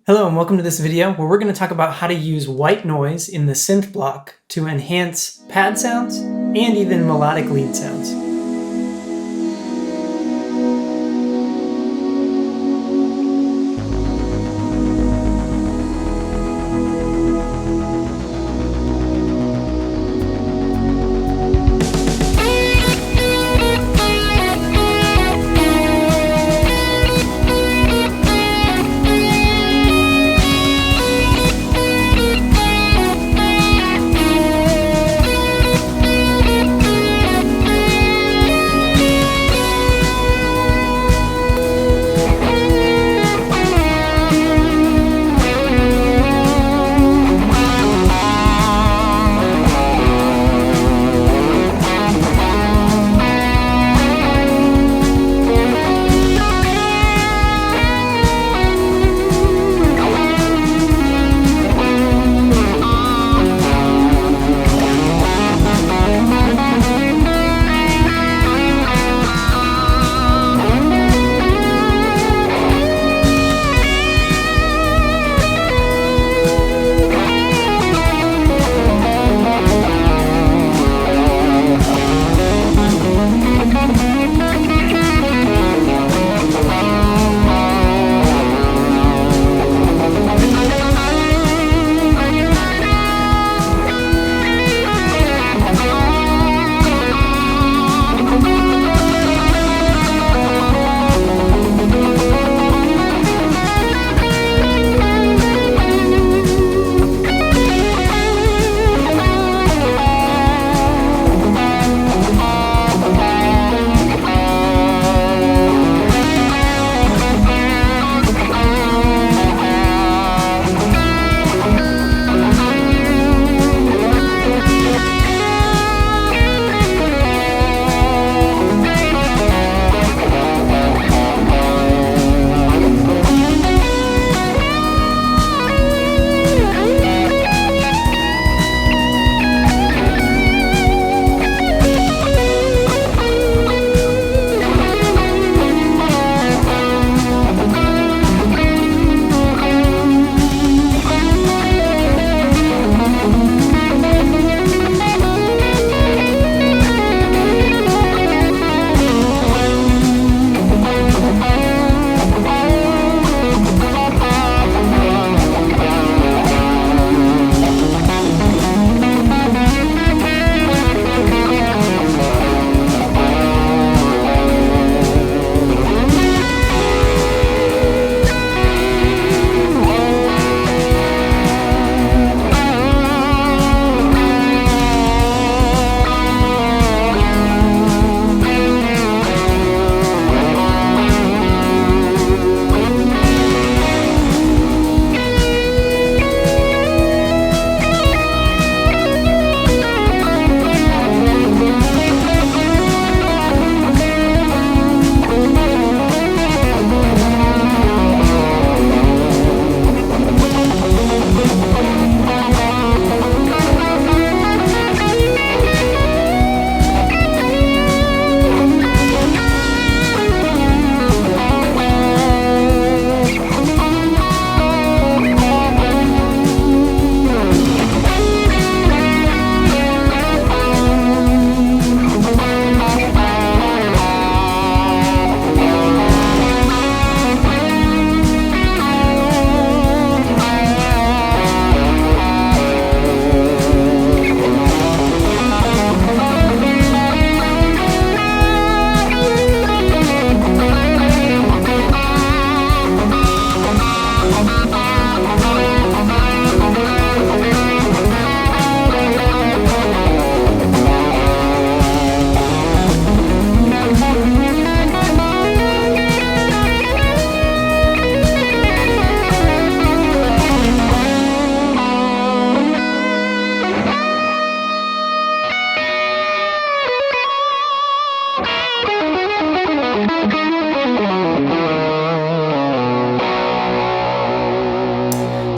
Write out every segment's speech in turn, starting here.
Hello and welcome to this video where we're going to talk about how to use white noise in the synth block to enhance pad sounds and even melodic lead sounds.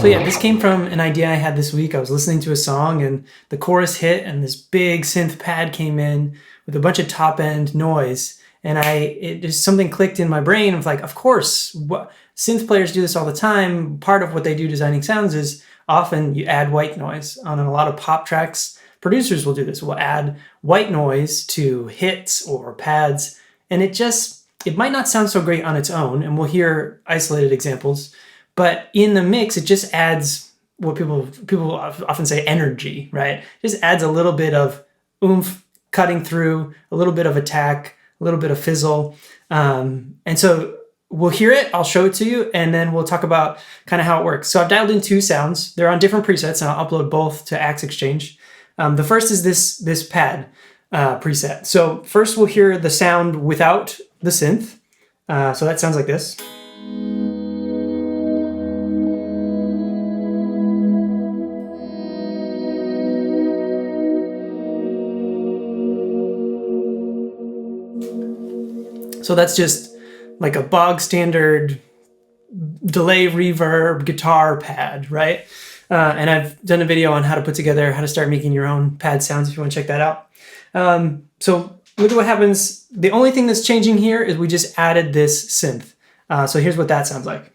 So yeah, this came from an idea I had this week. I was listening to a song and the chorus hit and this big synth pad came in with a bunch of top end noise. And it just something clicked in my brain of like, of course, synth players do this all the time. Part of what they do designing sounds is often you add white noise. On a lot of pop tracks, producers will do this. We'll add white noise to hits or pads, and it might not sound so great on its own, and we'll hear isolated examples, but in the mix, it just adds what people often say energy, right? It just adds a little bit of oomph cutting through, a little bit of attack, a little bit of fizzle. And so we'll hear it, I'll show it to you, and then we'll talk about kind of how it works. So I've dialed in 2 sounds. They're on different presets, and I'll upload both to Axe Exchange. The first is this pad preset. So first we'll hear the sound without the synth. So that sounds like this. So that's just like a bog standard delay reverb guitar pad, right? And I've done a video on how to start making your own pad sounds if you want to check that out. So look at what happens. The only thing that's changing here is we just added this synth. So here's what that sounds like.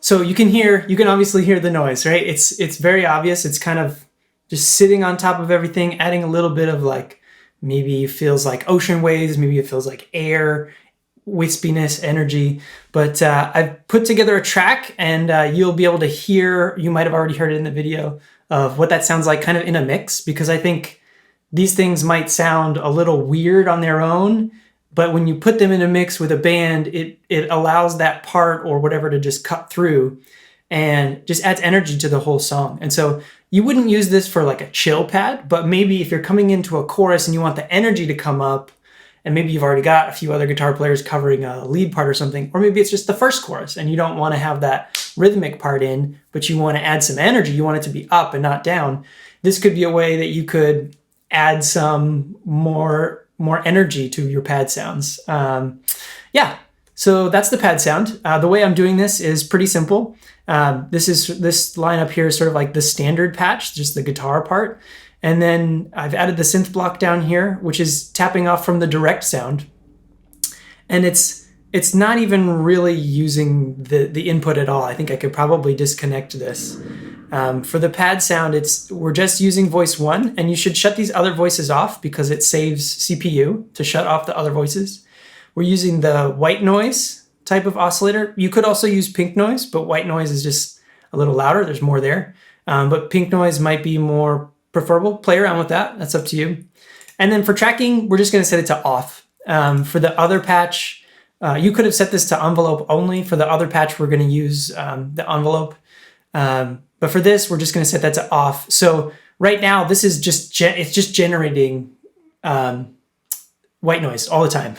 So you can obviously hear the noise, right? It's very obvious. It's kind of just sitting on top of everything, adding a little bit of like, maybe it feels like ocean waves, maybe it feels like air, wispiness, energy. But I've put together a track, and you'll be able to hear, you might have already heard it in the video, of what that sounds like kind of in a mix, because I think these things might sound a little weird on their own, but when you put them in a mix with a band, it allows that part or whatever to just cut through and just adds energy to the whole song. And so you wouldn't use this for like a chill pad, but maybe if you're coming into a chorus and you want the energy to come up, and maybe you've already got a few other guitar players covering a lead part or something, or maybe it's just the first chorus and you don't want to have that rhythmic part in, but you want to add some energy, you want it to be up and not down. This could be a way that you could add some more energy to your pad sounds. Yeah, so that's the pad sound. The way I'm doing this is pretty simple. This line up here is sort of like the standard patch, just the guitar part. And then I've added the synth block down here, which is tapping off from the direct sound. And it's not even really using the input at all. I think I could probably disconnect this. For the pad sound, we're just using voice 1, and you should shut these other voices off because it saves CPU to shut off the other voices. We're using the white noise type of oscillator. You could also use pink noise, but white noise is just a little louder. There's more there. But pink noise might be more preferable. Play around with that. That's up to you. And then for tracking, we're just going to set it to off. For the other patch, you could have set this to envelope only. For the other patch, we're going to use the envelope. But for this, we're just going to set that to off. So right now, this is just generating white noise all the time.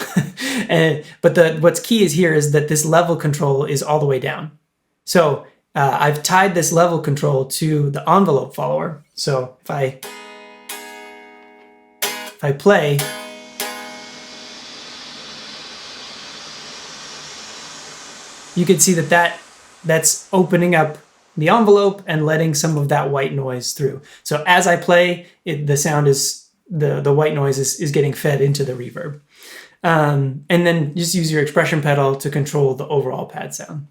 But what's key is that this level control is all the way down. So I've tied this level control to the envelope follower. So if I play, you can see that's opening up the envelope and letting some of that white noise through. So as I play, the sound is, the white noise is getting fed into the reverb. And then just use your expression pedal to control the overall pad sound.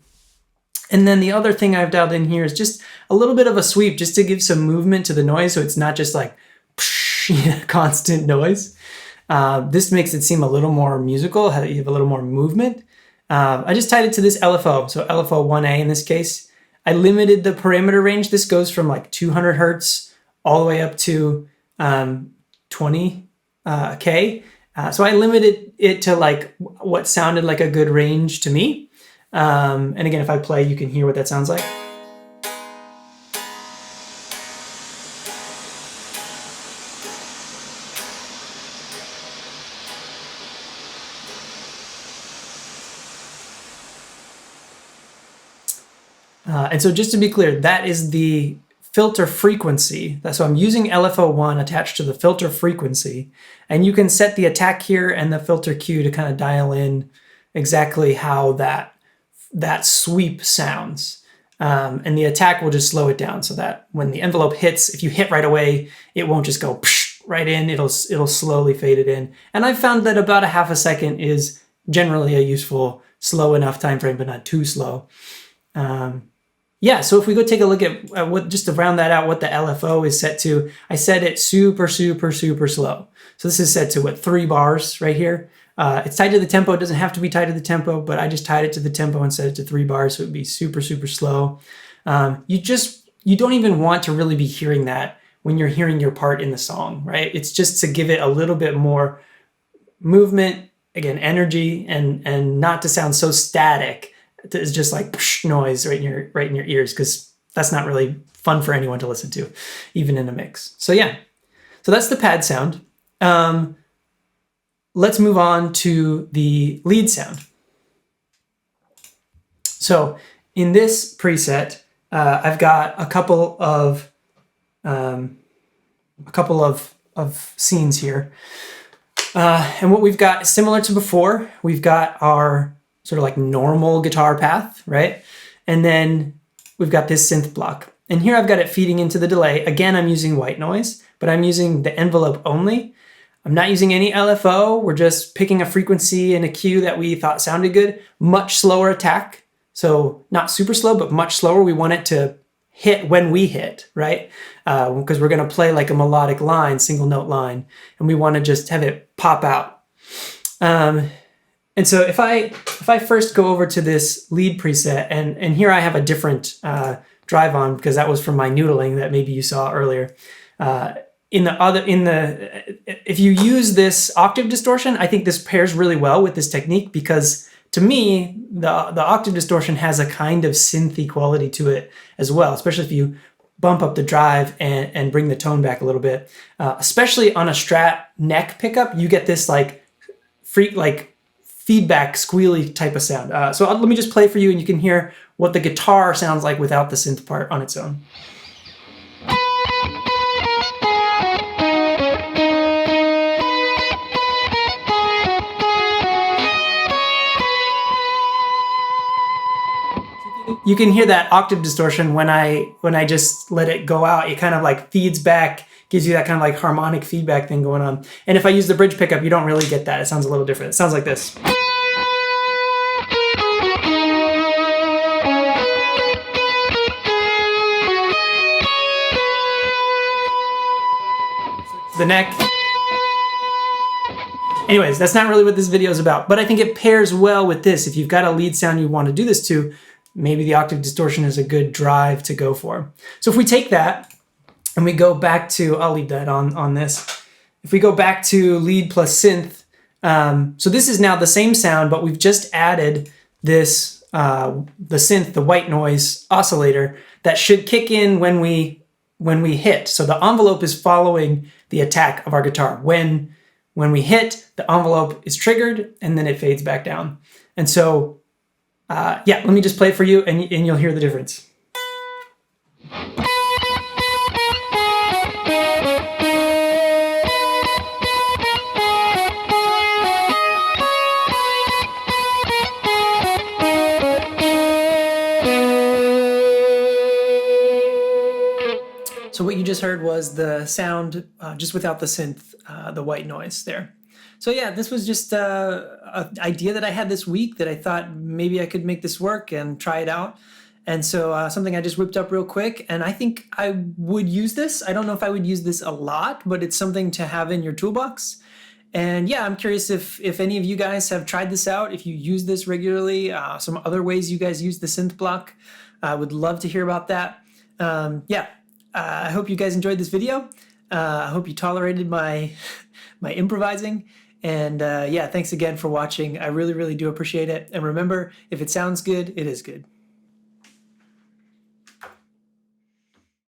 And then the other thing I've dialed in here is just a little bit of a sweep, just to give some movement to the noise, so it's not just like constant noise. This makes it seem a little more musical, you have a little more movement. I just tied it to this LFO, so LFO 1A in this case. I limited the parameter range. This goes from like 200 hertz all the way up to 20K. So I limited it to like what sounded like a good range to me. And again, if I play, you can hear what that sounds like. And so just to be clear, that is the filter frequency. So I'm using LFO1 attached to the filter frequency, and you can set the attack here and the filter Q to kind of dial in exactly how that sweep sounds. And the attack will just slow it down so that when the envelope hits, if you hit right away, it won't just go right in, it'll slowly fade it in. And I've found that about a half a second is generally a useful, slow enough time frame, but not too slow. Yeah, so if we go take a look at what, just to round that out, what the LFO is set to, I set it super, super, super slow. So this is set to what, 3 bars right here. It's tied to the tempo. It doesn't have to be tied to the tempo, but I just tied it to the tempo and set it to 3 bars, so it would be super, super slow. You don't even want to really be hearing that when you're hearing your part in the song, right? It's just to give it a little bit more movement, again, energy, and not to sound so static. It's just like noise right in your ears, because that's not really fun for anyone to listen to, even in a mix. So yeah, so that's the pad sound. Let's move on to the lead sound. So in this preset, I've got a couple of scenes here. And what we've got is similar to before. We've got our sort of like normal guitar path, right? And then we've got this synth block. And here I've got it feeding into the delay. Again, I'm using white noise, but I'm using the envelope only. I'm not using any LFO. We're just picking a frequency and a Q that we thought sounded good. Much slower attack. So not super slow, but much slower. We want it to hit when we hit, right? Because we're gonna play like a melodic line, single note line, and we wanna just have it pop out. And so if I first go over to this lead preset, and here I have a different drive on, because that was from my noodling that maybe you saw earlier. If you use this octave distortion, I think this pairs really well with this technique, because to me, the octave distortion has a kind of synthy quality to it as well, especially if you bump up the drive and bring the tone back a little bit. Especially on a Strat neck pickup, you get this like feedback squealy type of sound. So let me just play for you, and you can hear what the guitar sounds like without the synth part on its own. You can hear that octave distortion when I just let it go out. It kind of like feeds back, gives you that kind of like harmonic feedback thing going on. And if I use the bridge pickup, you don't really get that. It sounds a little different. It sounds like this. The neck. Anyways, that's not really what this video is about, but I think it pairs well with this. If you've got a lead sound you want to do this to, maybe the octave distortion is a good drive to go for. So if we take that and we go back to, I'll leave that on this. If we go back to lead plus synth, so this is now the same sound, but we've just added this, the synth, the white noise oscillator that should kick in when we hit. So the envelope is following the attack of our guitar. When we hit, the envelope is triggered and then it fades back down. And so yeah, let me just play it for you, and you'll hear the difference. So what you just heard was the sound just without the synth, the white noise there. So yeah, this was just an idea that I had this week that I thought maybe I could make this work and try it out. And so something I just whipped up real quick, and I think I would use this. I don't know if I would use this a lot, but it's something to have in your toolbox. And yeah, I'm curious if any of you guys have tried this out, if you use this regularly, some other ways you guys use the synth block. I would love to hear about that. Yeah, I hope you guys enjoyed this video. I hope you tolerated my improvising. And yeah, thanks again for watching. I really, really do appreciate it. And remember, if it sounds good, it is good.